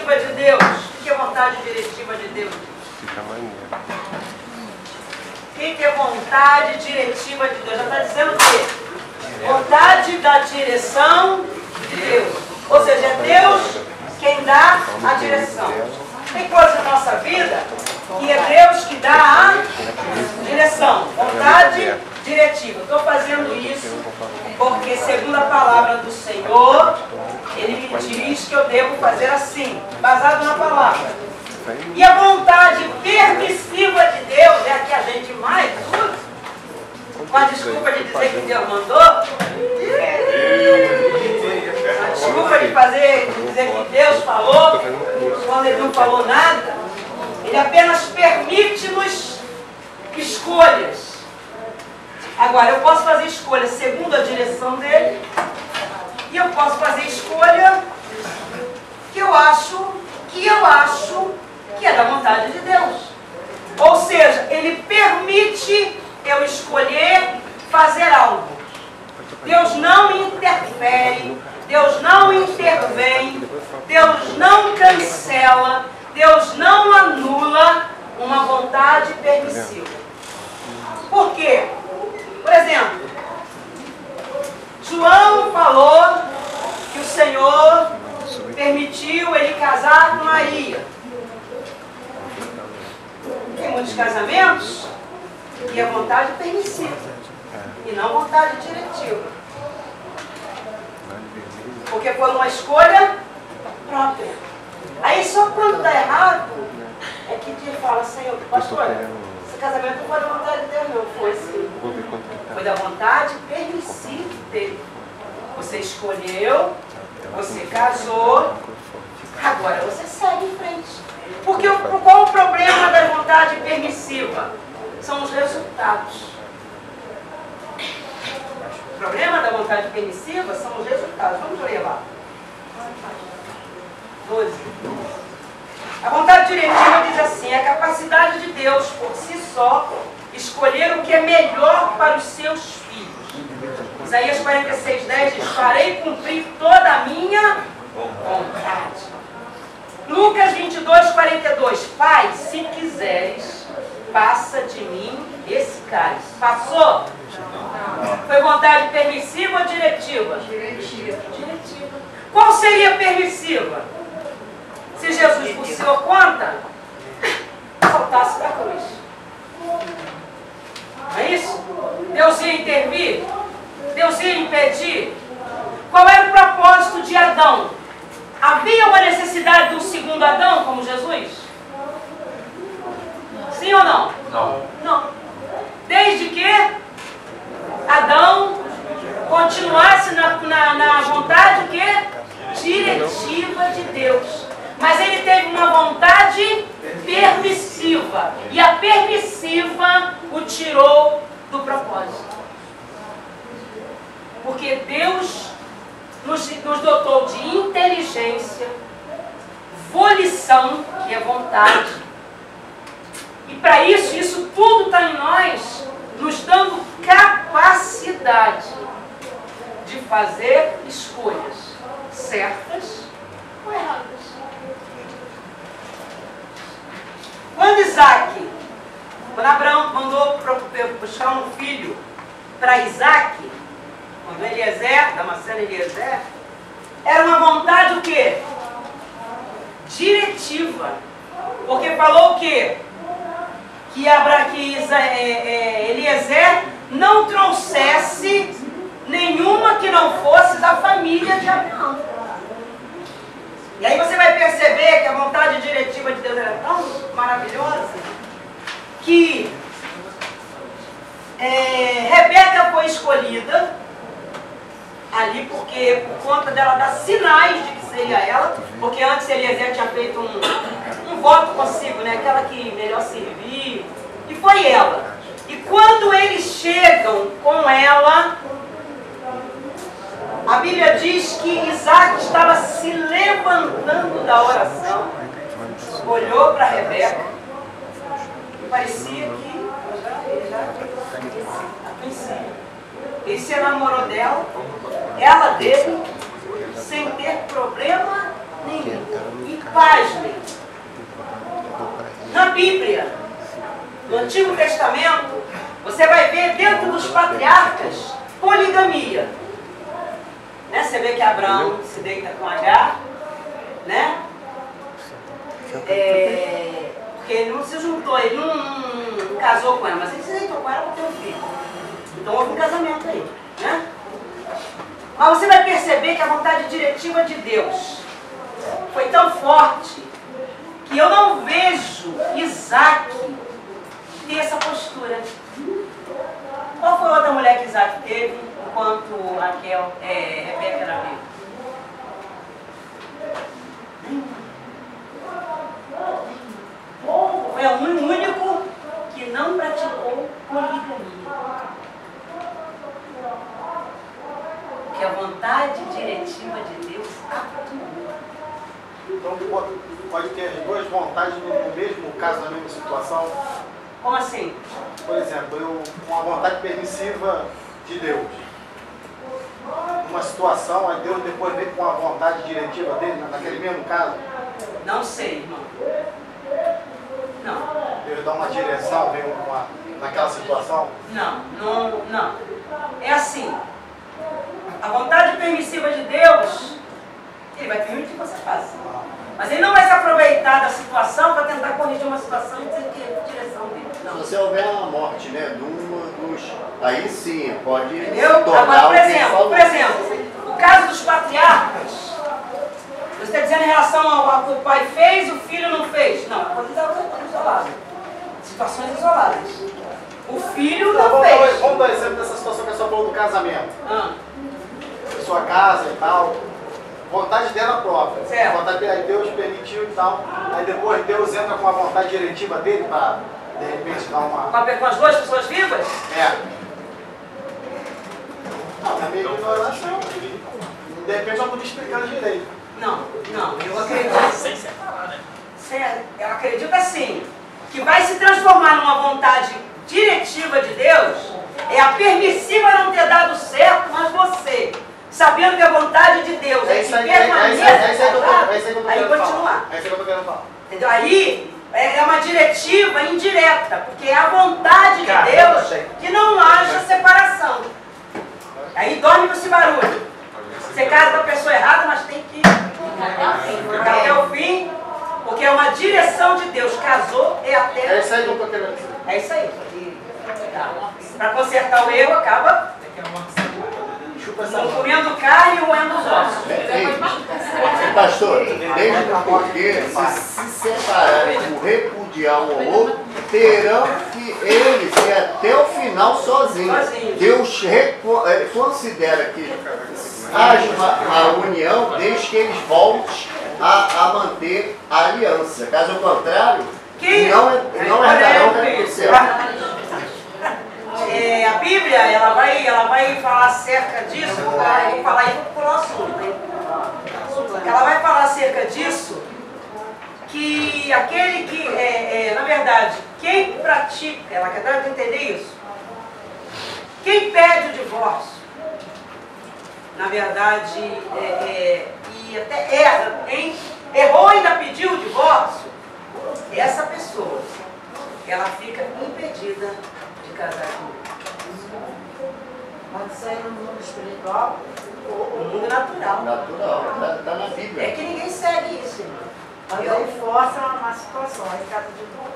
diretiva de Deus. O que é vontade diretiva de Deus? Fica maneiro. O que é vontade diretiva de Deus? Já está dizendo o quê? Vontade da direção de Deus. Ou seja, é Deus quem dá a direção. Tem coisas na nossa vida que é Deus que dá a direção. Vontade diretiva. Estou fazendo isso porque, segundo a palavra do Senhor, Ele me diz que eu devo fazer assim, baseado na palavra. E a vontade permissiva de Deus é a que a gente mais usa, com a desculpa de dizer que Deus mandou, a desculpa de dizer que Deus falou, quando Ele não falou nada. Ele apenas permite-nos escolhas. Agora, eu posso fazer escolha segundo a direção dele, e eu posso fazer escolha que eu acho que é da vontade de Deus. Ou seja, Ele permite eu escolher fazer algo. Deus não interfere, Deus não intervém, Deus não cancela, Deus não anula uma vontade permissiva. Por quê? Por exemplo, João falou que o Senhor permitiu ele casar com Maria. Tem muitos casamentos e é vontade permissiva e não vontade diretiva. Porque foi uma escolha própria. Aí só quando dá errado é que Deus fala, Senhor, pastor, esse casamento não foi da vontade de Deus, não. Foi sim. Foi da vontade permissiva dele. Você escolheu, você casou, agora você segue em frente. Porque qual o problema da vontade permissiva? São os resultados. O problema da vontade permissiva são os resultados. Vamos ler lá. 12. A vontade diretiva diz assim: é a capacidade de Deus por si só escolher o que é melhor para os seus filhos. Isaías 46:10 diz: farei cumprir toda a minha vontade. Lucas 22:42: Pai, se quiseres, passa de mim esse cálice. Passou? Foi vontade permissiva ou diretiva? Diretiva. Qual seria permissiva? Se Jesus, por sua conta, saltasse da cruz. Não é isso? Deus ia intervir? Deus ia impedir? Qual era o propósito de Adão? Havia uma necessidade de um segundo Adão como Jesus? Sim ou não? Não. Desde que Adão continuasse na vontade diretiva de Deus. Mas ele teve uma vontade permissiva. E a permissiva o tirou do propósito. Porque Deus nos dotou de inteligência, volição, que é vontade. E para isso tudo está em nós, nos dando capacidade de fazer escolhas certas ou erradas. Quando Abraão mandou buscar um filho para Isaac, quando Eliezer, Damasceno Eliezer, era uma vontade o quê? Diretiva. Porque falou o quê? Que Eliezer não trouxesse nenhuma que não fosse da família de Abraão. E aí você vai perceber que a vontade diretiva de Deus era tão maravilhosa que Rebeca foi escolhida ali porque por conta dela dar sinais de que seria ela, porque antes Eliezer tinha feito um voto consigo, né? Aquela que melhor servir, e foi ela. E quando eles chegam com ela, a Bíblia diz que Isaac estava se levantando da oração, olhou para Rebeca e parecia que ele já ele se enamorou dela, ela dele, sem ter problema Nenhum. E pasmem. Na Bíblia, no Antigo Testamento, você vai ver dentro dos patriarcas poligamia. Né? Você vê que Abraão se deita com Agar, né? Porque ele não se juntou, ele não casou com ela, mas ele se deitou com ela para ter um filho. Então houve um casamento aí, né? Mas você vai perceber que a vontade diretiva de Deus foi tão forte que eu não vejo Isaac ter essa postura. Qual foi a outra mulher que Isaac teve enquanto Rebeca era viva? Foi o único que não praticou poligamia. Porque a vontade diretiva de Deus atuou. Então pode ter as duas vontades no mesmo caso, na mesma situação? Como assim? Por exemplo, eu com a vontade permissiva de Deus. Numa situação, aí Deus depois vem com a vontade diretiva dele, naquele mesmo caso? Não sei, irmão. Não. Deus dá uma direção, vem naquela situação? Não. É assim. A vontade permissiva de Deus, Ele vai permitir que você faça. Mas Ele não vai se aproveitar da situação para tentar corrigir uma situação e dizer que é a direção dele. Não. Se você houver uma morte, né, aí sim, pode Entendeu? tornar Agora, por exemplo, o caso dos patriarcas, você está dizendo em relação ao que o pai fez, o filho não fez. Não, pode dar isolado. Situações isoladas. O filho não fez. Vamos dar exemplo dessa situação que a senhora falou do casamento. Sua casa e tal. Vontade dela própria. Certo. Vontade dela, Deus permitiu e tal. Aí depois Deus entra com a vontade diretiva dele para, de repente, dar uma... Com as duas pessoas vivas? Não, é meio ignoração. De repente eu não estou explicando direito. Não, eu acredito. Sem separar, né? Eu acredito assim, que vai se transformar numa vontade diretiva de Deus, é a permissiva não ter dado certo, mas você, sabendo que a vontade de Deus é que permaneça casado, aí continuar. É isso que eu estou querendo falar. Entendeu? Aí é uma diretiva indireta, porque é a vontade de Deus que não haja separação. Aí dorme com esse barulho. Você casa com a pessoa errada, mas tem que ficar até o fim, porque é uma direção de Deus. Casou é até. É isso aí que eu estou querendo dizer. É isso aí. Para consertar o erro, acaba comendo carne e roendo os ossos. Pastor, mesmo porque se separarem por repudiar um ao outro, terão que eles ir até o final sozinhos. Deus considera que haja uma união desde que eles voltem a manter a aliança. Caso contrário, não herdarão o reino do céu. A Bíblia, ela vai falar acerca disso, eu vou falar aí para o assunto, hein? Ela vai falar acerca disso, que aquele que, na verdade, quem pratica, ela quer dar para entender isso, quem pede o divórcio, na verdade, e até errou e ainda pediu o divórcio, essa pessoa, ela fica impedida de casar com ele. Pode sair no mundo espiritual ou no mundo natural. Natural, está na Bíblia. É que ninguém segue isso, irmão. Mas aí força uma situação, aí casa de novo.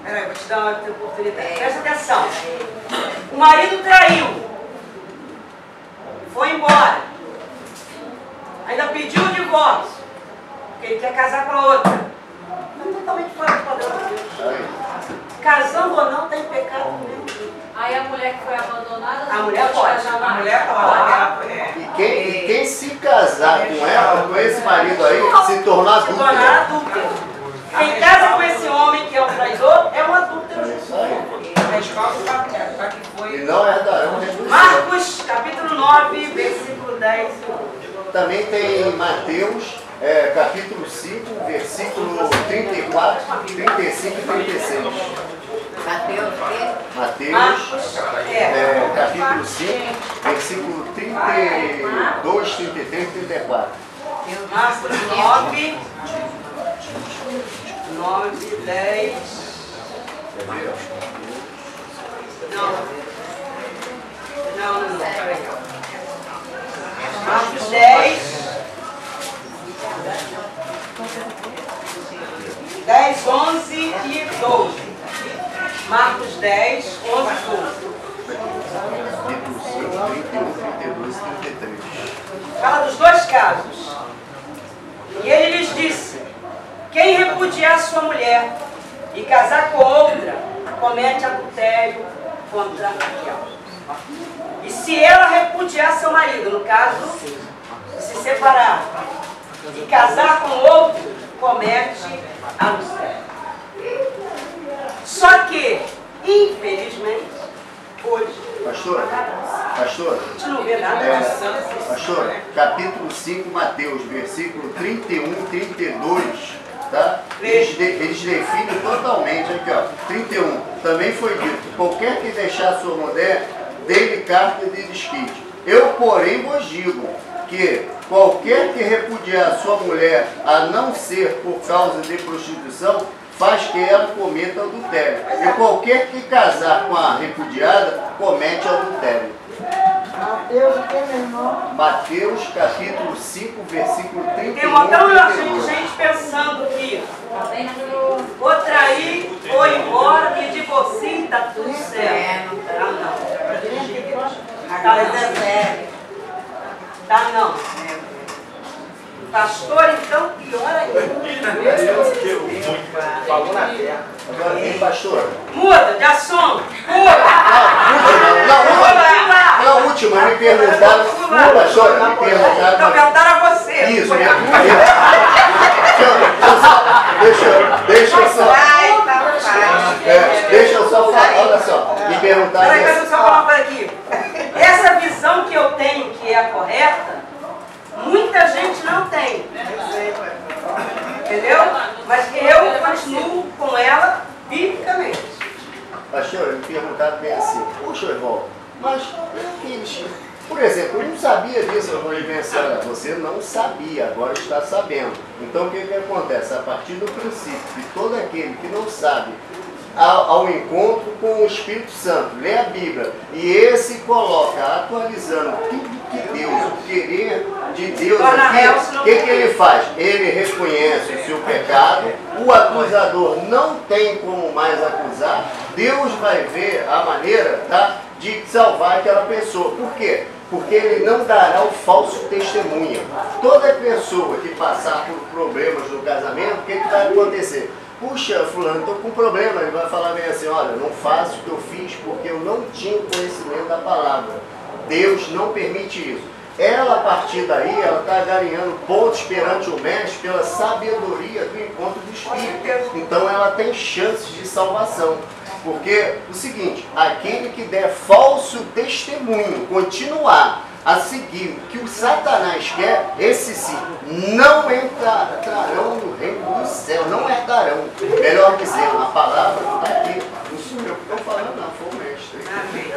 Peraí, vou te dar uma oportunidade. Presta atenção. O marido traiu. Foi embora. Ainda pediu o divórcio. Porque ele quer casar com a outra. Está totalmente fora do padrão de Deus. Casando ou não, tem pecado mesmo. Aí a mulher que foi abandonada... A mulher pode. A mulher pode. E quem se casar com ela, com esse marido aí, se tornar adúltero. Se tornar adúltero. Quem casa com esse homem que é um traidor, é um adúltero. E não herdarão o reino do céu. Marcos, capítulo 9, versículo 10. Também tem Mateus, capítulo 5, versículo 34, 35 e 36. Mateus, capítulo 5, versículo 32, 33 e 34. Marcos 9, 10. Não, peraí. Marcos 10, 11 e 12. Marcos 10, 11 e 12. Capítulo 5, 31, 32 e 33. Fala dos dois casos. E ele lhes disse: quem repudiar sua mulher e casar com outra, comete adultério contra aquela. E se ela repudiar seu marido, no caso, se separar e casar com outro, comete adultério. Só que, infelizmente, hoje, Pastor, a gente não vê nada disso. pastor, capítulo 5, Mateus, versículo 31 e 32, tá? Eles definem totalmente, aqui ó, 31, também foi dito, qualquer que deixar sua mulher, dê-lhe carta de desquite. Eu, porém, vos digo que qualquer que repudiar sua mulher, a não ser por causa de prostituição, faz que ela cometa adultério. E qualquer que casar com a repudiada, comete adultério. Mateus, o que, meu irmão? Mateus, capítulo 5, versículo 31. Tem um montão de gente pensando que vou trair, vou embora, me divorcio, tá tudo certo. Tá não. Tá não. Tá não. Pastor, então, pior ainda. Falou na terra. Agora, hein, pastor? Muda de assunto. Pula. Na última, me perguntaram, pastor, me perguntaram. Comentaram a você. Isso, deixa eu só falar, olha só, me perguntaram. Peraí, deixa eu só falar uma coisa aqui. Essa visão que eu tenho, que é a correta, muita gente não tem. Entendeu? Mas que eu continuo com ela biblicamente. Pastor, me perguntaram bem assim, puxa, irmão, mas aqueles, por exemplo, eu não sabia disso, eu vou pensar, você não sabia, agora está sabendo. Então o que acontece? A partir do princípio que todo aquele que não sabe, ao encontro com o Espírito Santo, lê a Bíblia, e esse coloca, atualizando tudo que Deus, o querer de Deus aqui, o que ele faz? Ele reconhece o seu pecado, o acusador não tem como mais acusar, Deus vai ver a maneira, tá, de salvar aquela pessoa. Por quê? Porque ele não dará o falso testemunho. Toda pessoa que passar por problemas no casamento, o que vai acontecer? Puxa, fulano, estou com problema. Ele vai falar bem assim, olha, não faço o que eu fiz porque eu não tinha conhecimento da palavra. Deus não permite isso. Ela, a partir daí, ela está ganhando pontos perante o mestre pela sabedoria do encontro do Espírito. Então ela tem chances de salvação. Porque, o seguinte, aquele que der falso testemunho, continuar a seguir o que o Satanás quer, esse sim, não entrarão no reino do céu, não herdarão. Melhor dizendo, a palavra está aqui, não sou eu que estou falando, não, foi o mestre. Amém.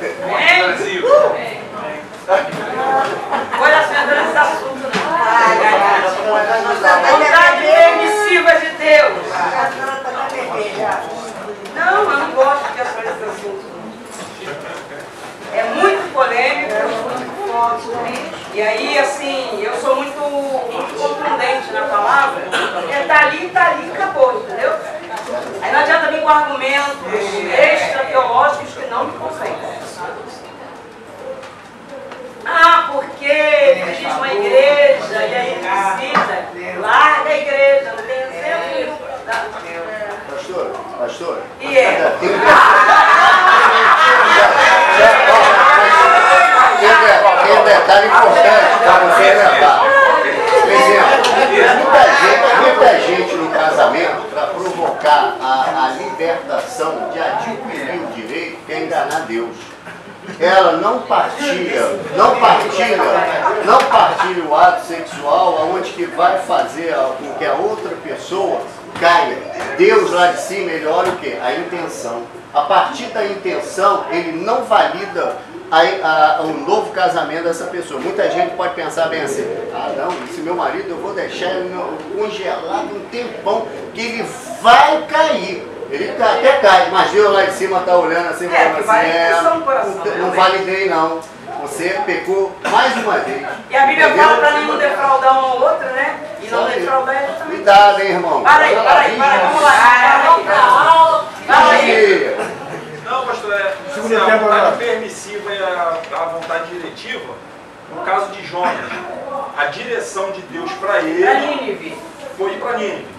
Olha, senhora, esse assunto não. Vontade permissiva de Deus. Não, eu não gosto de assumir esse assunto. É muito polêmico. E aí, assim, eu sou muito contundente na palavra. É tá ali, acabou, entendeu? Aí não adianta vir com argumentos extra-teológicos que não me convencem. Ah, porque existe uma igreja e aí precisa, larga a igreja, não tem exemplo nenhum. Pastor, E é? tem um detalhe importante para você levar. Por exemplo, muita gente no casamento, para provocar a libertação de adquirir o direito, quer enganar Deus. Ela não partilha o ato sexual, aonde que vai fazer com que a outra pessoa caia. Deus lá de cima, ele olha o quê? A intenção. A partir da intenção, ele não valida um novo casamento dessa pessoa. Muita gente pode pensar bem assim, ah não, esse meu marido eu vou deixar ele congelado um tempão, que ele vai cair. Ele até cai, mas Deus lá de cima está olhando assim, falando assim, não validei não. Você pecou mais uma vez. E a Bíblia fala para nenhum defraudar um ao outro, né? E não defraudar é justamente. Cuidado, hein, irmão. Para aí, vamos lá. Vamos para a aula. Para aí. Não, pastor, a vontade permissiva e a vontade diretiva, no caso de Jonas, a direção de Deus para ele foi ir para Nínive.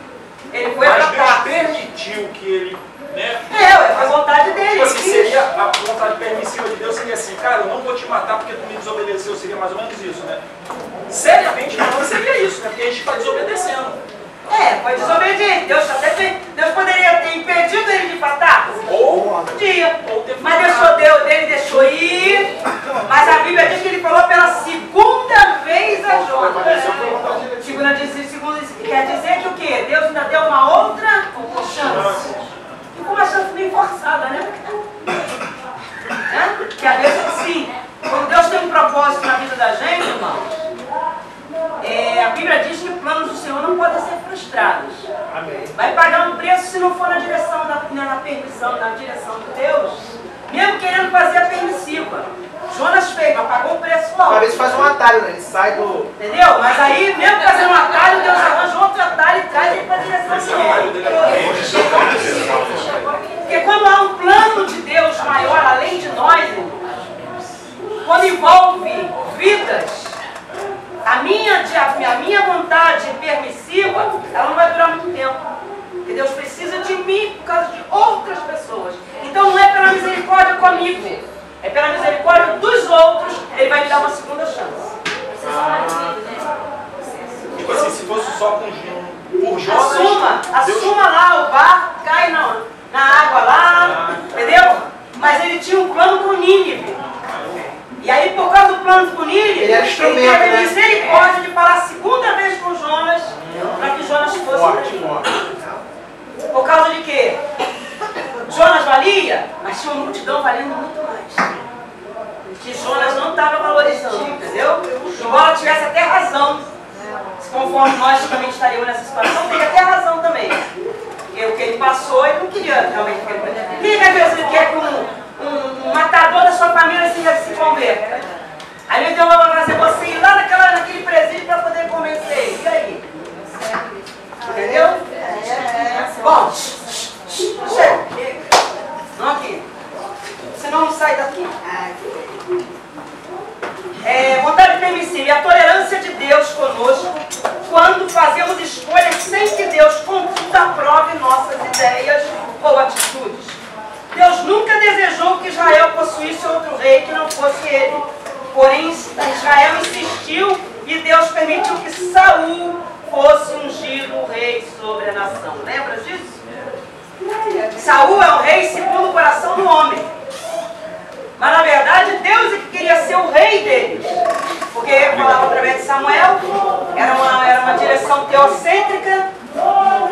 Ele foi mas Deus Tarso. permitiu que ele, né? Foi a vontade dele. Tipo assim, seria a vontade permissiva de Deus seria assim, cara, eu não vou te matar porque tu me desobedeceu, seria mais ou menos isso, né? Seriamente falando seria isso, né? Porque a gente está desobedecendo. Foi desobediente. Deus poderia ter impedido ele de ir para Tarso. Podia. Mas ele deixou ir. Mas a Bíblia diz que ele falou pela segunda vez a Jonas. Quer dizer que o quê? Deus ainda deu uma outra chance. Ficou uma chance meio forçada, né? Que às vezes sim. Quando Deus tem um propósito na vida da gente, irmãos, a Bíblia diz que planos do Senhor não podem ser frustrados. Amém. Vai pagar um preço se não for na direção, na permissão, na direção de Deus. Mesmo querendo fazer a permissiva. Jonas fez, mas pagou um preço alto. Uma vez faz um atalho, né? Ele sai do... Entendeu? Mas aí, mesmo fazendo um atalho, Deus arranja outro atalho e traz ele para a direção do Senhor. Porque quando há um plano de Deus maior além de nós, quando envolve vidas, a minha vontade permissiva, ela não vai durar muito tempo. Porque Deus precisa de mim por causa de outras pessoas. Então não é pela misericórdia comigo, é pela misericórdia dos outros, Ele vai me dar uma segunda chance. Tipo assim, se fosse só por Jonas... Assuma lá, o barco cai na água lá, entendeu? Mas ele tinha um plano com Nínive. E aí, por causa do plano com Nínive, ele teve a misericórdia de falar a segunda vez com Jonas, para que Jonas fosse por causa de quê? Jonas valia, mas tinha uma multidão valendo muito mais. Que Jonas não estava valorizando, entendeu? Embora tivesse até razão, conforme nós também estaríamos nessa situação, teria até razão também. Porque o que ele passou, ele não queria realmente. Quem vai ver se ele quer que um matador da sua família se converta? Aí Deus vai fazer você ir lá naquele presídio para poder convencer ele. E aí? Entendeu? Bom, chega. Não aqui. Senão não sai daqui. Vontade permissiva e a tolerância de Deus conosco quando fazemos escolhas sem que Deus, contudo, aprove nossas ideias ou atitudes. Deus nunca desejou que Israel possuísse outro rei que não fosse ele. Porém, Israel insistiu e Deus permitiu que Saul fosse ungido rei sobre a nação. Lembra disso? Saul é o rei segundo o coração do homem. Mas na verdade Deus é que queria ser o rei deles. Porque ele falava através de Samuel, era uma direção teocêntrica.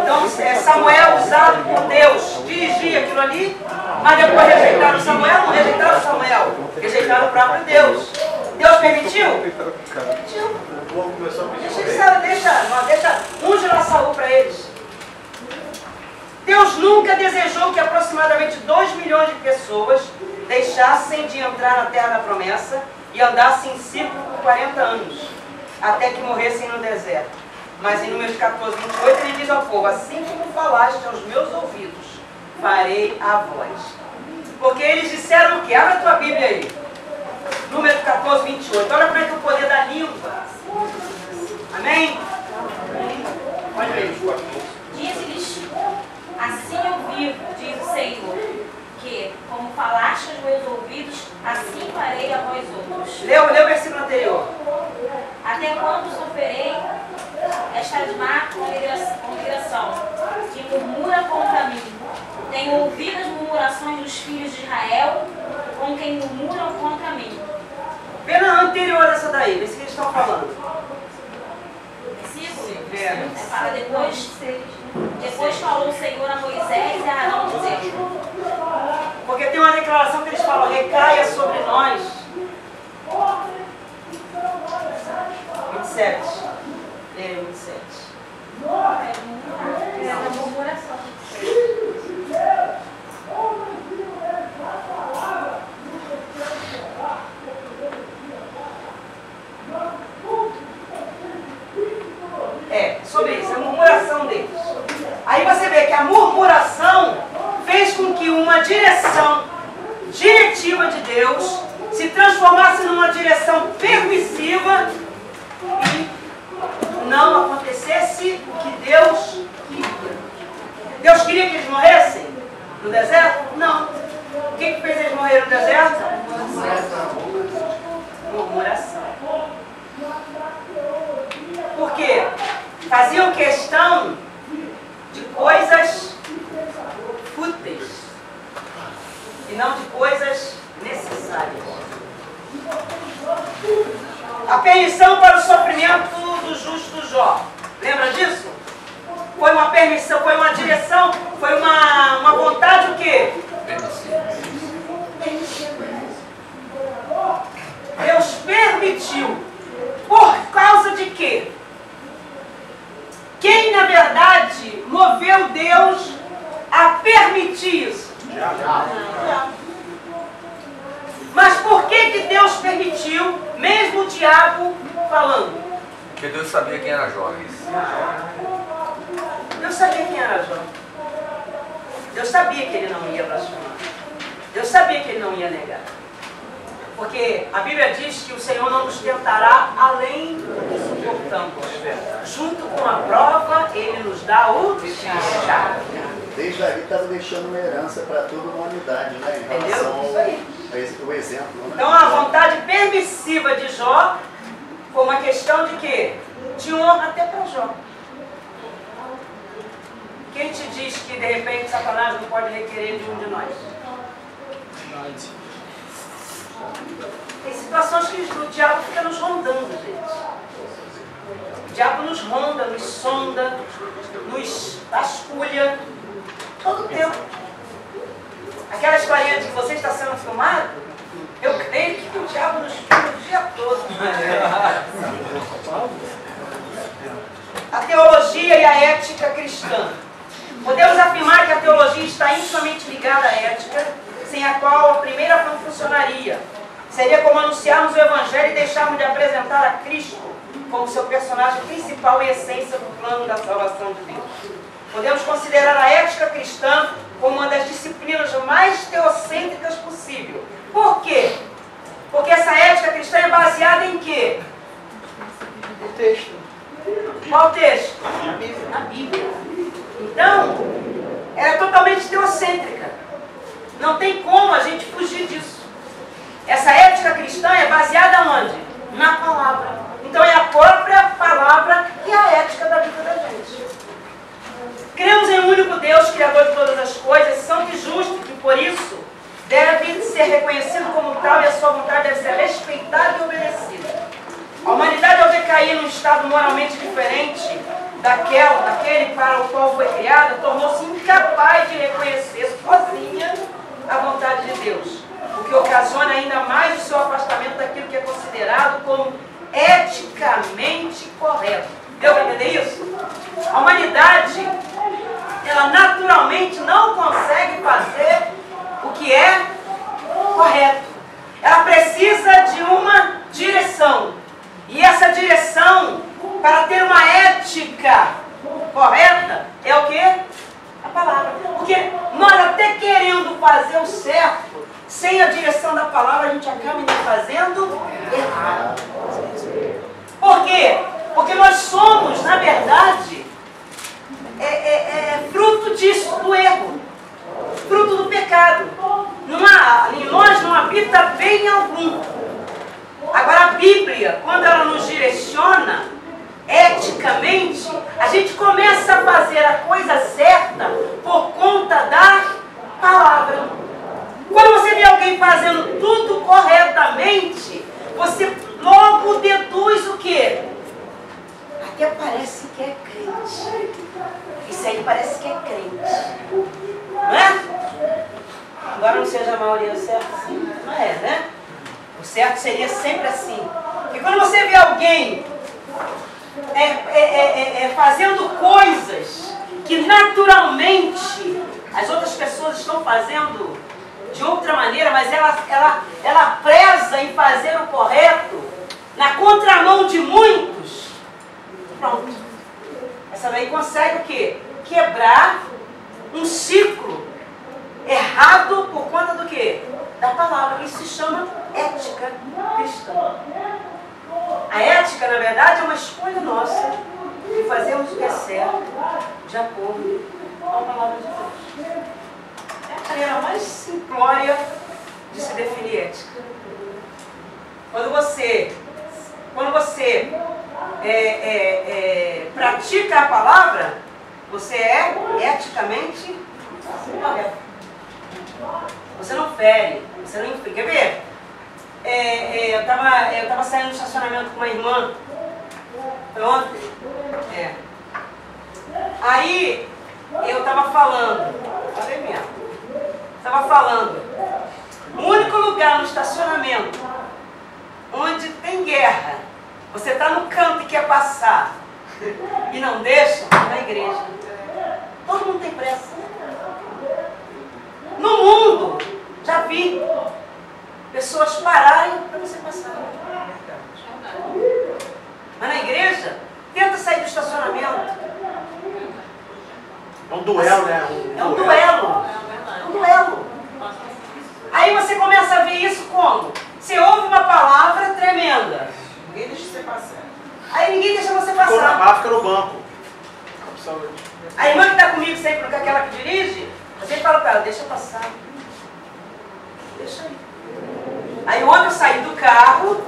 Então Samuel, usado por Deus, dirigia aquilo ali, mas depois rejeitaram Samuel, não rejeitaram Samuel, rejeitaram o próprio Deus. Deus permitiu? Permitiu. Deixa unge lá Saul para eles. Deus nunca desejou que aproximadamente 2 milhões de pessoas deixassem de entrar na terra da promessa e andassem em círculo por 40 anos, até que morressem no deserto. Mas em Números 14, 28, ele diz ao povo: assim como falaste aos meus ouvidos, farei a vós. Porque eles disseram o quê? Abre a tua Bíblia aí. Números 14, 28. Olha para o poder da língua. Amém? Pode ver. Diz-lhes: assim eu vivo, diz o Senhor, que, como falaste aos meus ouvidos, assim farei a vós outros. Lê o versículo anterior. Até quando sofrerei esta má congregação, que murmura contra mim? Tenho ouvido as murmurações dos filhos de Israel, com quem murmuram contra mim. Vê na anterior dessa daí, vê se eles estão falando. Versículo? Fala depois falou o Senhor a Moisés e a Arão, dizendo. Porque tem uma declaração que eles falam, recaia sobre nós. 27. Leia 27. É uma murmuração. Sobre isso, a murmuração deles. Aí você vê que a murmuração fez com que uma direção diretiva de Deus se transformasse numa direção permissiva e não acontecesse o que Deus queria. Deus queria que eles morressem no deserto? Não. O que fez eles morrerem no deserto? Murmuração. Por quê? Faziam questão de coisas fúteis e não de coisas necessárias. A permissão para o sofrimento do justo Jó. Lembra disso? Foi uma permissão, foi uma direção, foi uma vontade o quê? Deus permitiu. Por causa de quê? Quem, na verdade, moveu Deus a permitir isso? Mas por que Deus permitiu, mesmo o diabo falando? Porque Deus sabia quem era Jó. Deus sabia quem era Jó. Deus sabia que ele não ia blasfemar. Deus sabia que ele não ia negar. Porque a Bíblia diz que o Senhor não nos tentará além do que suportamos. Junto com a prova, Ele nos dá o chá. Desde ali estava deixando uma herança para toda a humanidade, né? Em relação ao exemplo. Né? Então a vontade permissiva de Jó foi uma questão de quê? De honra até para Jó. Quem te diz que de repente Satanás não pode requerer de um de nós? Tem situações que o diabo fica nos rondando, gente. O diabo nos ronda, nos sonda, nos vasculha, todo o tempo. Aquela historinha de que você está sendo filmado, eu creio que o diabo nos filma o dia todo. A teologia e a ética cristã. Podemos afirmar que a teologia está intimamente ligada à ética, sem a qual a primeira não funcionaria. Seria como anunciarmos o Evangelho e deixarmos de apresentar a Cristo como seu personagem principal e essência do plano da salvação de Deus. Podemos considerar a ética cristã como uma das disciplinas mais teocêntricas possível. Por quê? Porque essa ética cristã é baseada em quê? O texto. Qual texto? Na Bíblia. Então, ela é totalmente teocêntrica. Não tem como a gente fugir disso. Essa ética cristã é baseada onde? Na palavra. Então é a própria palavra que é a ética da vida da gente. Cremos em um único Deus, Criador de todas as coisas, santo e justo, que por isso deve ser reconhecido como tal e a sua vontade deve ser respeitada e obedecida. A humanidade, ao decair num estado moralmente diferente daquele para o qual foi criada, tornou-se incapaz de reconhecer sozinha a vontade de Deus, o que ocasiona ainda mais o seu afastamento daquilo que é considerado como eticamente correto. Deu para entender isso? A humanidade, ela naturalmente não consegue fazer o que é correto. Ela precisa de uma direção. E essa direção, para ter uma ética correta, é o quê? A palavra. Porque nós até querendo fazer o certo, sem a direção da palavra, a gente acaba ainda fazendo errado. Por quê? Porque nós somos, na verdade, fruto disso, do erro. Fruto do pecado. Em nós não habita bem algum. Agora a Bíblia, quando ela nos direciona, eticamente, a gente começa a fazer a coisa certa por conta da palavra. Quando você vê alguém fazendo tudo corretamente, você logo deduz o quê? Até parece que é crente. Isso aí parece que é crente. Não é? Embora não seja a maioria certa, sim, não é, né? O certo seria sempre assim. E quando você vê alguém fazendo coisas que naturalmente as outras pessoas estão fazendo de outra maneira, mas ela preza em fazer o correto na contramão de muitos, pronto. Essa daí consegue o quê? Quebrar um ciclo errado por conta do quê? Da palavra. Isso se chama ética cristã. A ética, na verdade, é uma escolha nossa de fazermos o que é certo de acordo com a palavra de Deus. É a maneira mais simplória de se definir ética. Quando você pratica a palavra, você é eticamente correto. Você não fere, você não inflige. Quer ver? Eu estava saindo do estacionamento com uma irmã, foi ontem. Aí eu estava falando, falei mesmo, estava falando, o único lugar no estacionamento onde tem guerra, você está no canto e quer passar e não deixa, é na igreja. Todo mundo tem pressa. No mundo, já vi pessoas pararem para você passar. Mas na igreja, tenta sair do estacionamento. É um duelo, né? É um duelo. É um duelo. Aí você começa a ver isso como? Você ouve uma palavra tremenda. Ninguém deixa você passar. Aí ninguém deixa você Ficou na passar. barra, fica no banco. A irmã que está comigo sempre, aquela que dirige, eu sempre falo para ela, deixa eu passar. Deixa aí. Aí ontem eu saí do carro,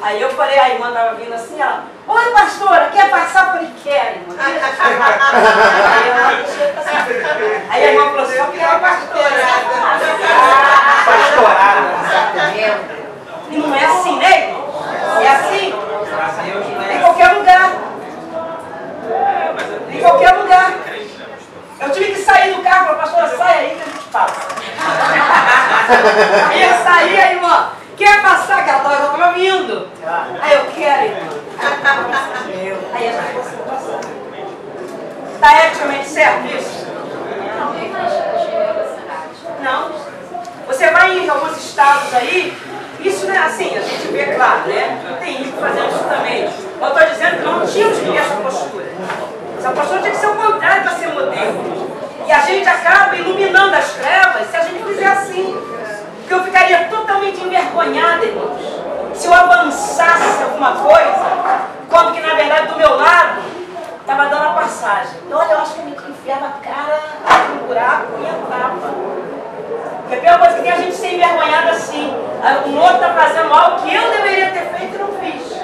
aí eu falei, a irmã estava vindo assim, ela, oi pastora, quer passar? Eu falei, quero, irmã. Aí a irmã falou assim, eu quero pastorada. Pastorada. E não é assim, né, irmão? É assim? Em qualquer lugar. Em qualquer lugar. Eu tive que sair do carro, falei, pastora, sai aí que a gente passa. Aí eu saí, a irmã, quer passar? Que ela estava vindo. Aí eu quero, irmã. Aí a gente conseguiu passar. Está eticamente certo isso? Não. Você vai em alguns estados aí, isso não é assim, a gente vê, claro, né? Tem ímpio fazendo isso também. Eu estou dizendo que não tínhamos que ter essa postura. Essa postura tinha que ser o contrário para ser modelo. E a gente acaba iluminando as trevas se a gente fizer assim. Porque eu ficaria totalmente envergonhada, irmãos, se eu avançasse alguma coisa, quando que na verdade do meu lado estava dando a passagem. Olha, eu acho que me enfiava a cara no buraco e entrava. Porque a pior coisa que tem a gente ser envergonhada assim. Um outro está fazendo algo que eu deveria ter feito e não fiz.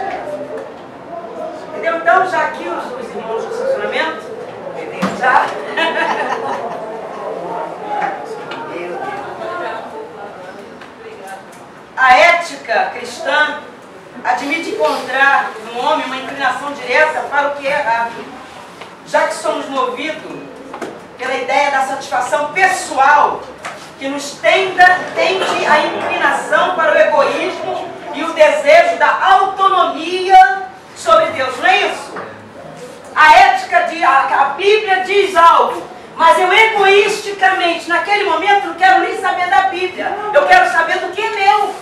Entendeu? Então, já aqui os irmãos do estacionamento, já. A ética cristã admite encontrar no homem uma inclinação direta para o que é errado, já que somos movidos pela ideia da satisfação pessoal que nos tende a inclinação para o egoísmo e o desejo da autonomia sobre Deus, não é isso? A ética, a Bíblia diz algo, mas eu egoisticamente, naquele momento, não quero nem saber da Bíblia, eu quero saber do que é meu.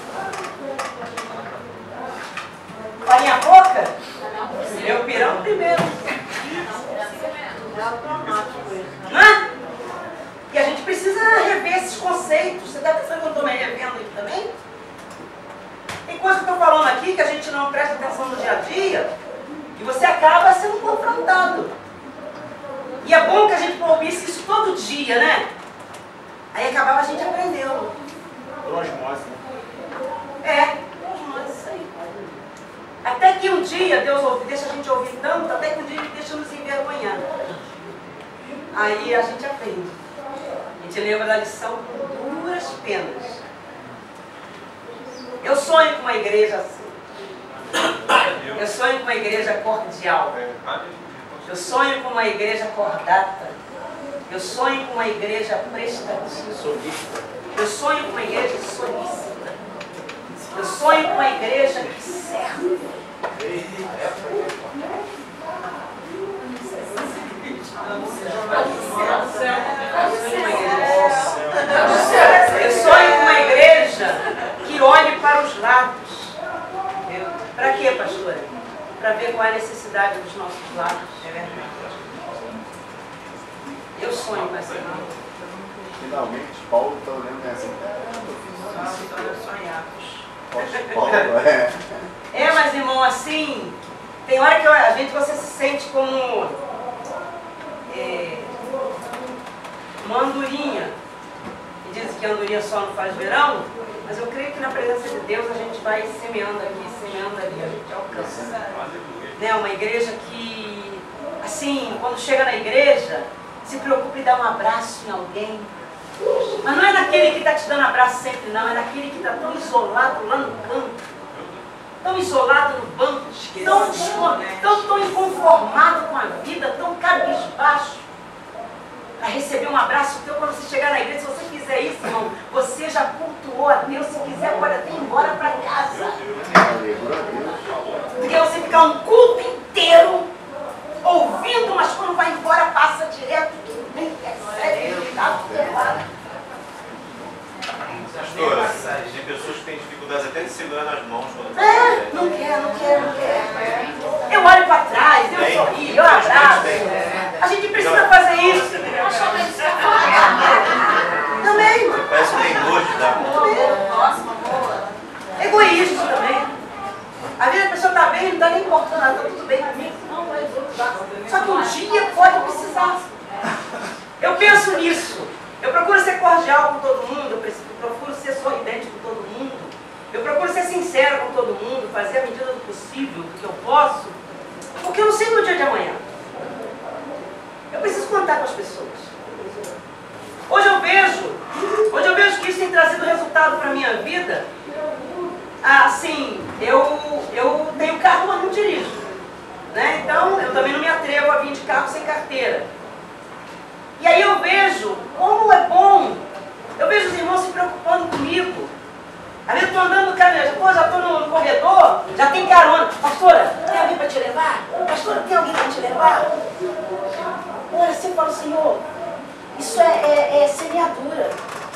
Farinha pouca? Meu pirão primeiro. Não é? E a gente precisa rever esses conceitos. Você está pensando que eu estou me revendo aqui também? Tem coisa que eu estou falando aqui que a gente não presta atenção no dia a dia e você acaba sendo confrontado. E é bom que a gente ouvisse isso todo dia, né? Aí acabava a gente aprendendo. Osmose. Osmose, isso aí. Até que um dia Deus deixa a gente ouvir tanto, até que um dia Ele deixa nos envergonhar. Aí a gente aprende. A gente lembra da lição com duras penas. Eu sonho com uma igreja assim. Eu sonho com uma igreja cordial. Eu sonho com uma igreja cordata. Eu sonho com uma igreja prestativa. intimidade dos nossos lares. É verdade. Eu sonho com essa irmã. Finalmente, Paulo está olhando assim. Paulo, mas irmão, assim, tem hora que você se sente como uma andorinha. E dizem que a andorinha só não faz verão, mas eu creio que na presença de Deus a gente vai semeando aqui, semeando ali, a gente alcança. Né? Uma igreja que, assim, quando chega na igreja, se preocupa em dar um abraço em alguém. Mas não é daquele que está te dando abraço sempre, não. É daquele que está tão isolado lá no canto. Tão isolado no banco. Tão inconformado com a vida. Tão cabisbaixo. Para receber um abraço teu quando você chegar na igreja. Se você fizer isso, irmão, você já cultuou a Deus. Se quiser, pode até ir embora para casa. Porque você ficar um culto inteiro ouvindo, mas quando vai embora, passa direto. Nem percebe. Pastora, tem pessoas que têm dificuldades até de segurar nas mãos quando não quer. Eu olho para trás, eu sorrio, eu abraço. A gente precisa fazer isso. Também. Parece que tem nojo de dar. Egoísmo também. Às vezes a pessoa está bem, não está nem importando, está tudo bem comigo. Só que um dia pode precisar. Eu penso nisso. Eu procuro ser cordial com todo mundo, eu procuro ser sorridente com todo mundo, eu procuro ser sincero com todo mundo, fazer a medida do possível, do que eu posso, porque eu não sei no dia de amanhã. Eu preciso contar com as pessoas. Hoje eu vejo que isso tem trazido resultado para a minha vida. Assim, eu tenho carro, mas não dirijo. Né? Então, eu também não me atrevo a vir de carro sem carteira. E aí eu vejo como é bom. Eu vejo os irmãos se preocupando comigo. Às vezes eu estou andando no caminho, pô, já estou no corredor, já tem carona. Pastora, tem alguém para te levar? Pastora, tem alguém para te levar? Olha, você fala, Senhor, isso é semeadura,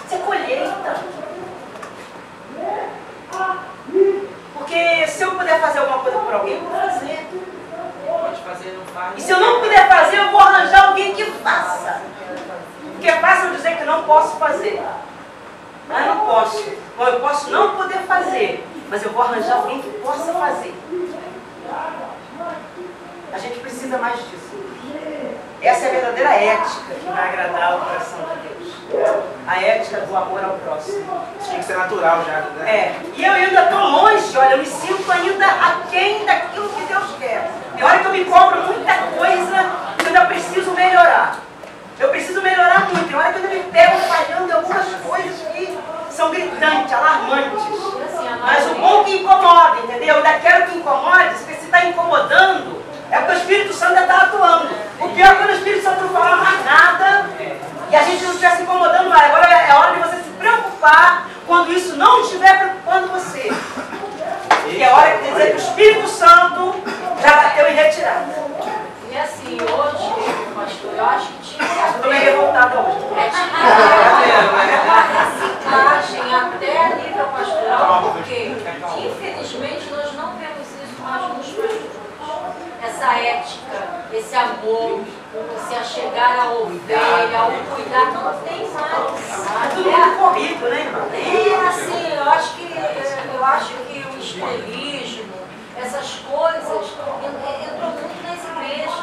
isso é colheita. Porque se eu puder fazer alguma coisa por alguém, eu vou fazer. Pode fazer, não faz. E se eu não puder fazer, eu vou arranjar alguém que faça. Porque é fácil dizer que não posso fazer. Mas não posso. Bom, eu posso não poder fazer, mas eu vou arranjar alguém que possa fazer. A gente precisa mais disso. Essa é a verdadeira ética que vai agradar o coração de Deus. A ética do amor ao próximo. Tinha que ser natural já, né? E eu ainda estou longe, olha, eu me sinto ainda aquém daquilo que Deus quer. Tem hora que eu me cobro muita coisa que eu ainda preciso melhorar. Eu preciso melhorar muito. Tem hora que eu ainda me pego falhando em algumas coisas que são gritantes, alarmantes. Mas o bom que incomoda, entendeu? Eu ainda quero que incomode, porque se está incomodando, é porque o Espírito Santo ainda está atuando. O pior é quando o Espírito Santo não fala mais nada e a gente não estiver se incomodando mais. Agora é hora de você se preocupar quando isso não estiver preocupando você. E é hora de dizer que o Espírito Santo já bateu em retirada. E assim, hoje, pastor, eu acho que tinha que Estou meio revoltada hoje. uma reciclagem até a nível pastoral, porque infelizmente nós não vemos isso mais nos pastores. Essa ética, esse amor, se achegar à ovelha, ao cuidar, não tem mais. Tudo muito corrido, né, irmão? E assim, eu acho que o estrelismo, essas coisas, entrou muito nas igrejas.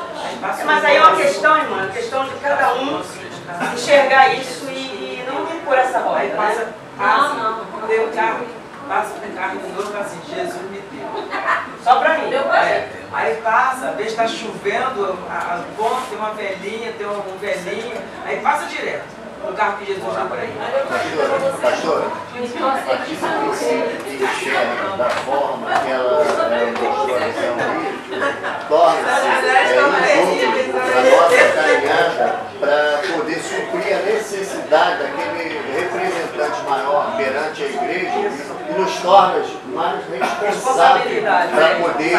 Mas aí é uma questão, irmã, uma questão de cada um enxergar isso e não vir por essa roda, né? Não. Deu carro, passa com carro de novo, assim, Jesus me deu. Só pra mim. Aí passa, vê se está chovendo, tem uma velhinha, tem um velhinho, aí passa direto no carro que Jesus dá para ele. Pastora, você enxerga da forma que ela mostrou nesse vídeo, torna-se inútil a nossa caminhada para poder suprir a necessidade daquele representante maior perante a igreja e nos torna mais responsáveis para poder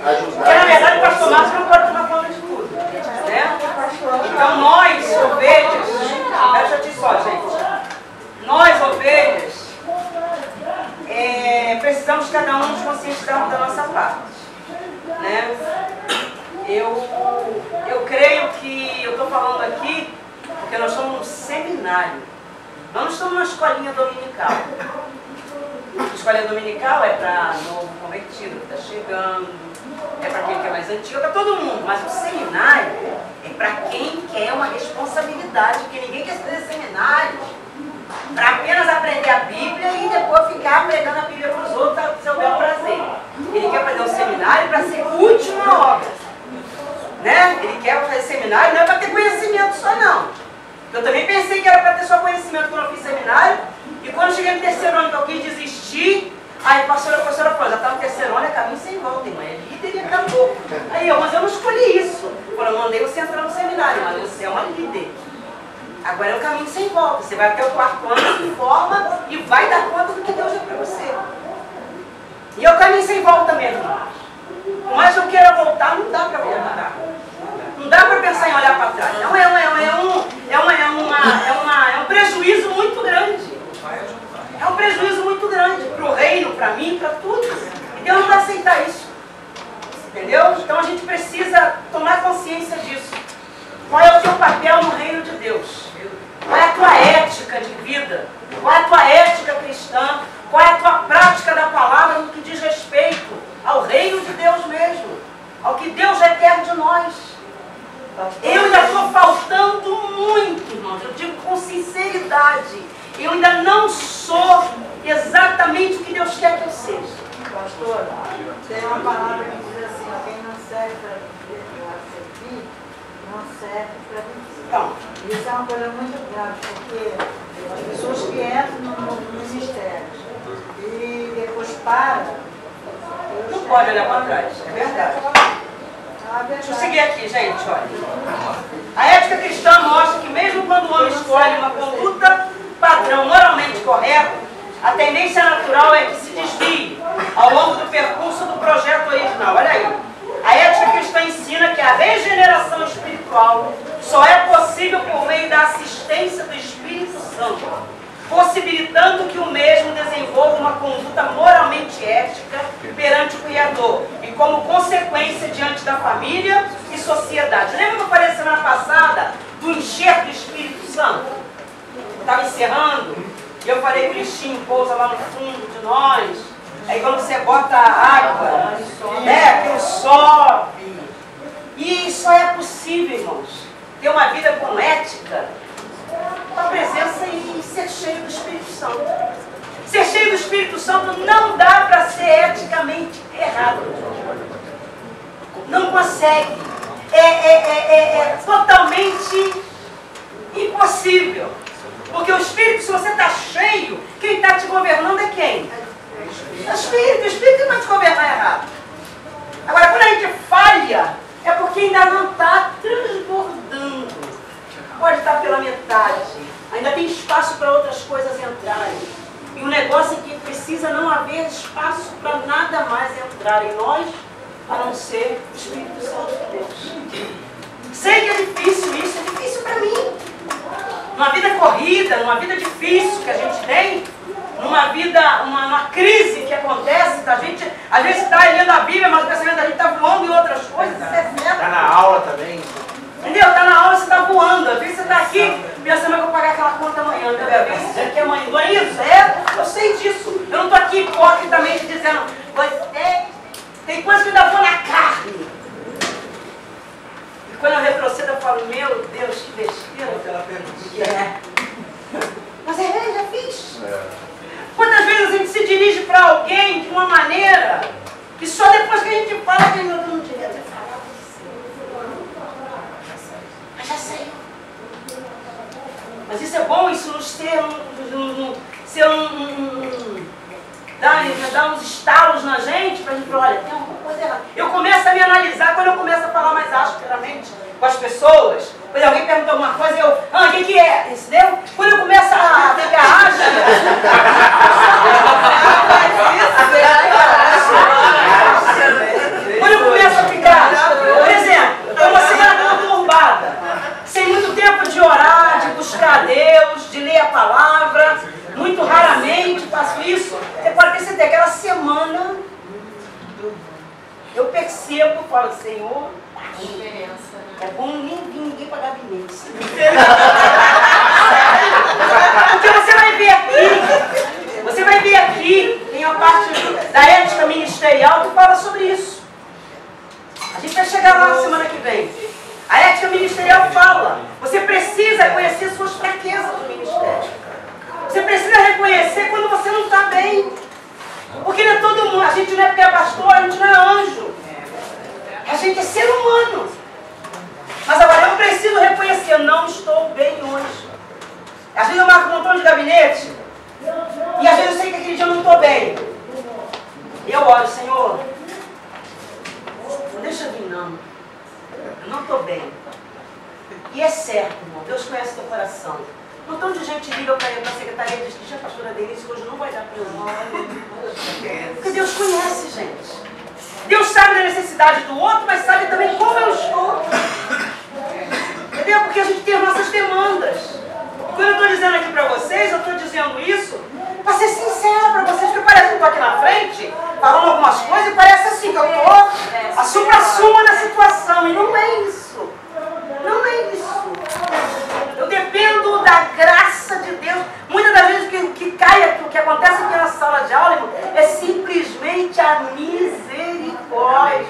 ajudar. Porque na verdade o pastor Márcio não pode tomar conta de tudo. Né? Então nós, ovelhas, eu já disse só, gente, nós, ovelhas, precisamos cada um nos conscientizarmos da nossa parte. Né? eu creio que eu estou falando aqui porque nós estamos num seminário. Nós não estamos numa escolinha dominical. A escolinha dominical é para novo convertido que está chegando, é para quem que é mais antigo, é para todo mundo. Mas o seminário é para quem quer uma responsabilidade, porque ninguém quer fazer seminário para apenas aprender a Bíblia e depois ficar pregando a Bíblia para os outros ao seu bel prazer. Ele quer fazer um seminário para ser útil na obra. Né? Ele quer fazer seminário não é para ter conhecimento só não. Eu também pensei que era para ter só conhecimento quando eu fiz seminário, e quando eu cheguei no terceiro ano que eu quis desistir, aí a professora falou, já está no terceiro ano, é caminho sem volta, irmã, é líder e acabou. Aí mas eu não escolhi isso. Eu mandei você entrar no seminário, mas você é uma líder. Agora é o caminho sem volta. Você vai até o quarto ano, se forma e vai dar conta do que Deus deu para você. E é o caminho sem volta mesmo. Mas eu quero voltar, não dá para voltar. Não dá para pensar em olhar para trás. Não, é um prejuízo muito grande. É um prejuízo muito grande para o reino, para mim, para tudo. E Deus não vai aceitar isso. Entendeu? Então a gente precisa tomar consciência disso. Qual é o teu papel no reino de Deus? Qual é a tua ética de vida? Qual é a tua ética cristã? Qual é a tua prática da palavra no que diz respeito ao reino de Deus mesmo? Ao que Deus requer de nós? Eu ainda estou faltando muito, irmãos. Eu digo com sinceridade. Eu ainda não sou exatamente o que Deus quer que eu seja. Pastor, tem uma palavra que diz assim, quem não serve para servir, não serve para viver. Então, isso é uma coisa muito grave, porque as pessoas que entram no ministério e depois param, não pode olhar para trás, é verdade. Deixa eu seguir aqui, gente, olha. A ética cristã mostra que mesmo quando o homem escolhe uma conduta padrão moralmente correta, a tendência natural é que se desvie ao longo do percurso do projeto original. Olha aí. A ética cristã ensina que a regeneração espiritual só é possível por meio da assistência do Espírito Santo, possibilitando que o mesmo desenvolva uma conduta moralmente ética perante o Criador e como consequência diante da família e sociedade. Lembra que eu falei semana passada do encher do Espírito Santo? Eu estava encerrando e eu falei que o lixinho pousa lá no fundo de nós. Aí quando você bota água, aquilo sobe. E só é possível, irmãos, ter uma vida com ética, com a presença e ser cheio do Espírito Santo. Ser cheio do Espírito Santo não dá para ser eticamente errado. Não consegue. É totalmente impossível. Porque o Espírito, se você está cheio, quem está te governando é quem? O Espírito não vai te governar errado. Agora, quando a gente falha, é porque ainda não está transbordando. Pode estar pela metade. Ainda tem espaço para outras coisas entrarem. E o negócio é que precisa não haver espaço para nada mais entrar em nós, a não ser o Espírito Santo de Deus. Sei que é difícil isso, é difícil para mim. Numa vida corrida, numa vida difícil que a gente tem, numa vida, uma crise que acontece, a gente, às vezes está lendo a Bíblia, mas o pensamento da gente está voando em outras coisas, isso é certo. Está na aula também. Entendeu? Está na aula, você está voando. Às vezes você está aqui pensando que eu vou pagar aquela conta amanhã. Às vezes você quer amanhã. Não é isso? Eu sei disso. Eu não estou aqui hipocritamente dizendo, tem coisa que eu ainda vou na carne. E quando eu retrocedo, eu falo, meu Deus, que besteira. Mas já fiz. Quantas vezes a gente se dirige para alguém de uma maneira que só depois que a gente fala que eu não devia ter falado assim. Mas já sei. Mas isso é bom, isso nos dá uns estalos na gente para a gente falar, olha, tem alguma coisa errada. Eu começo a me analisar quando eu começo a falar mais asperamente com as pessoas. Quando alguém pergunta alguma coisa, eu, o que é? Entendeu? Quando eu começo a pegar racha, quando eu começo a ficar, por exemplo, é uma semana conturbada, sem muito tempo de orar, de buscar a Deus, de ler a palavra, muito raramente faço isso. Você pode ter certeza que aquela semana eu percebo, falo, Senhor, É bom ninguém para gabinete. Porque você vai ver aqui, tem a parte da ética ministerial que fala sobre isso. A gente vai chegar lá na semana que vem. A ética ministerial fala, você precisa conhecer suas fraquezas do ministério. Você precisa reconhecer quando você não está bem. Porque não é todo mundo, a gente não é porque é pastor, a gente não é anjo. A gente é ser humano. Mas agora eu preciso reconhecer, eu não estou bem hoje. Às vezes eu marco um montão de gabinete e às vezes eu sei que aquele dia eu não estou bem. E eu oro, Senhor, não deixa eu vir não. Eu não estou bem. E é certo, irmão, Deus conhece teu coração. Um montão de gente liga para a secretaria e diz que a pastora Denise hoje não vai dar para eu. Porque Deus conhece, gente. Deus sabe da necessidade do outro, mas sabe também como eu estou. Entendeu? Porque a gente tem as nossas demandas. Quando eu estou dizendo aqui para vocês, eu estou dizendo isso para ser sincera para vocês, porque parece que eu estou aqui na frente, falando algumas coisas, e parece assim que eu estou a supra-suma da situação. E não é isso. Não é isso. Eu dependo da graça de Deus. Muitas das vezes o que cai aqui, o que acontece aqui na sala de aula, irmão, é simplesmente a misericórdia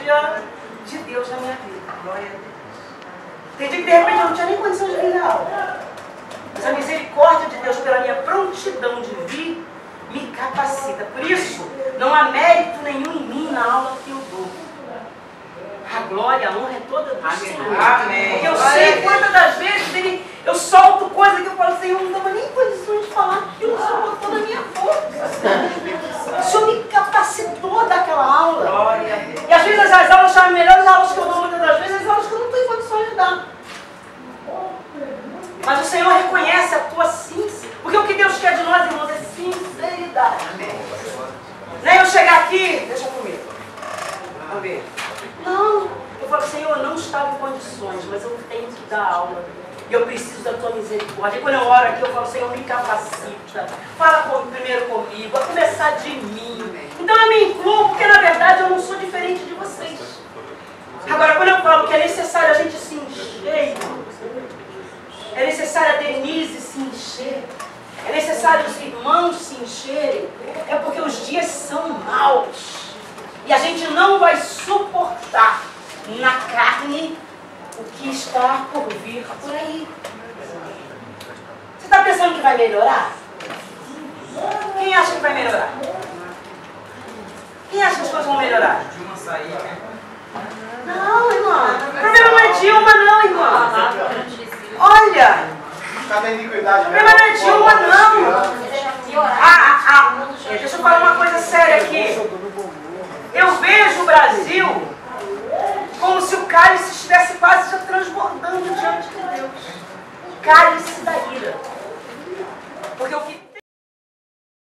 de Deus na minha vida. Glória a Deus. Tem dia que de repente eu não tinha nem condição de vir na aula. Mas a misericórdia de Deus pela minha prontidão de vir me capacita. Por isso, não há mérito nenhum em mim na aula que eu dou. A glória, a honra é toda do Senhor. Amém. Porque eu sei quantas das vezes eu solto coisa que eu falo, Senhor, não dava nem condições de falar aquilo, o Senhor botou na minha boca. O Senhor me capacitou daquela aula. E às vezes as aulas são as melhores aulas que eu dou, muitas das vezes, as aulas que eu não tenho condições de dar. Mas o Senhor reconhece a tua sinceridade. Porque o que Deus quer de nós, irmãos, é sinceridade. Não é eu chegar aqui, deixa comigo. Vamos ver. Não, eu falo, Senhor, eu não estava em condições, mas eu tenho que dar aula. E eu preciso da tua misericórdia. E quando eu oro aqui, eu falo, Senhor, me capacita. Fala primeiro comigo, a começar de mim. Então eu me incluo, porque na verdade eu não sou diferente de vocês. Agora, quando eu falo que é necessário a gente se encher, é necessário a Denise se encher, é necessário os irmãos se encherem, é porque os dias são maus. E a gente não vai suportar na carne o que está por vir por aí. Você está pensando que vai melhorar? Quem acha que vai melhorar? Quem acha que as coisas vão melhorar? Dilma sair, né? Não, irmão. O problema não é Dilma, não, irmão. Olha. O problema não é Dilma, não. Deixa eu falar uma coisa séria aqui. Eu vejo o Brasil como se o cálice estivesse quase já transbordando diante de Deus. Cálice da ira. Porque o que